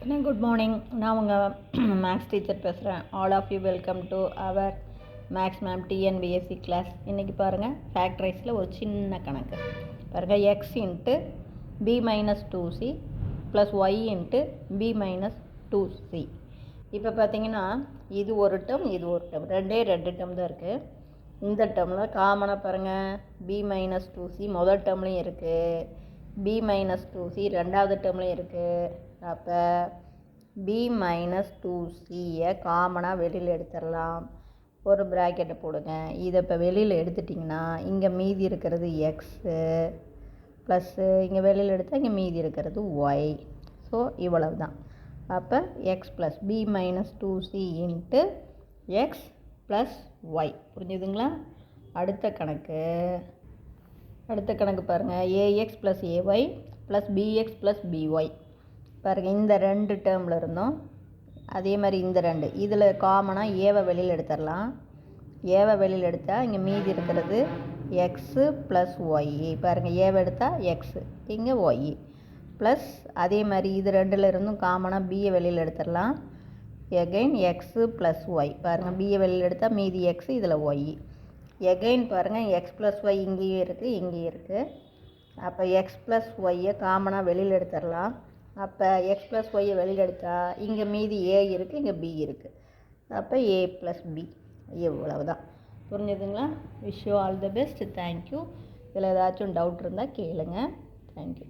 Good morning. நான் உங்கள் maths teacher பேசுகிறேன். All of you welcome to our maths ma'am TNPSC class. இன்றைக்கி பாருங்கள், ஃபேக்டரைஸில் ஒரு சின்ன கணக்கு பாருங்கள். X into B minus 2c plus Y into B minus 2c. இப்போ பார்த்தீங்கன்னா இது ஒரு டேர்ம், இது ஒரு டேர்ம், ரெண்டு டேர்ம் தான் இருக்குது. இந்த டேர்மில் காமனாக பாருங்கள், பி மைனஸ் 2c முதல் டேர்ம்லேயும் இருக்குது, பி மைனஸ் 2c ரெண்டாவது டேர்ம்லேயும் இருக்குது. அப்போ பி மைனஸ் 2cயை காமனாக வெளியில் எடுத்துடலாம். ஒரு ப்ராக்கெட்டை போடுங்க. இதை இப்போ வெளியில் எடுத்துட்டிங்கன்னா இங்கே மீதி இருக்கிறது எக்ஸு ப்ளஸ்ஸு, இங்கே வெளியில் எடுத்தால் இங்கே மீதி இருக்கிறது ஒய். ஸோ இவ்வளவு தான். அப்போ X plus B minus 2c into X plus Y. புரிஞ்சுதுங்களா? அடுத்த கணக்கு பாருங்கள். AX plus AY plus BX plus BY. பாருங்கள், இந்த ரெண்டு டேர்மில் இருந்தோம். அதே மாதிரி இந்த ரெண்டு இதில் காமனாக ஏவை வெளியில் எடுத்துடலாம். ஏவை வெளியில் எடுத்தால் இங்கே மீதி இருக்கிறது எக்ஸு ப்ளஸ் ஒய். பாருங்கள், ஏவை எடுத்தால் எக்ஸு, இங்கே ஒய் ப்ளஸ் அதே மாதிரி இது ரெண்டில் இருந்தும் காமனாக பியை வெளியில் எடுத்துடலாம். Again X plus Y. பாருங்கள், பியை வெளியில் எடுத்தால் மீதி எக்ஸு, இதில் ஒய். எகைன் பாருங்கள், எக்ஸ் ப்ளஸ் ஒய் இங்கேயும் இருக்குது, இங்கேயும் இருக்குது. அப்போ எக்ஸ் ப்ளஸ் ஒய்யை காமனாக வெளியில் எடுத்துடலாம். அப்போ எக்ஸ் ப்ளஸ் ஒய்யை வெளியில் எடுத்தால் இங்கே மீதி ஏ இருக்குது, இங்கே பி இருக்குது. அப்போ ஏ ப்ளஸ் பி. இவ்வளவு தான். புரிஞ்சுதுங்களா? Wish you all the best. Thank you. இதில் ஏதாச்சும் டவுட் இருந்தால் கேளுங்க. தேங்க்யூ.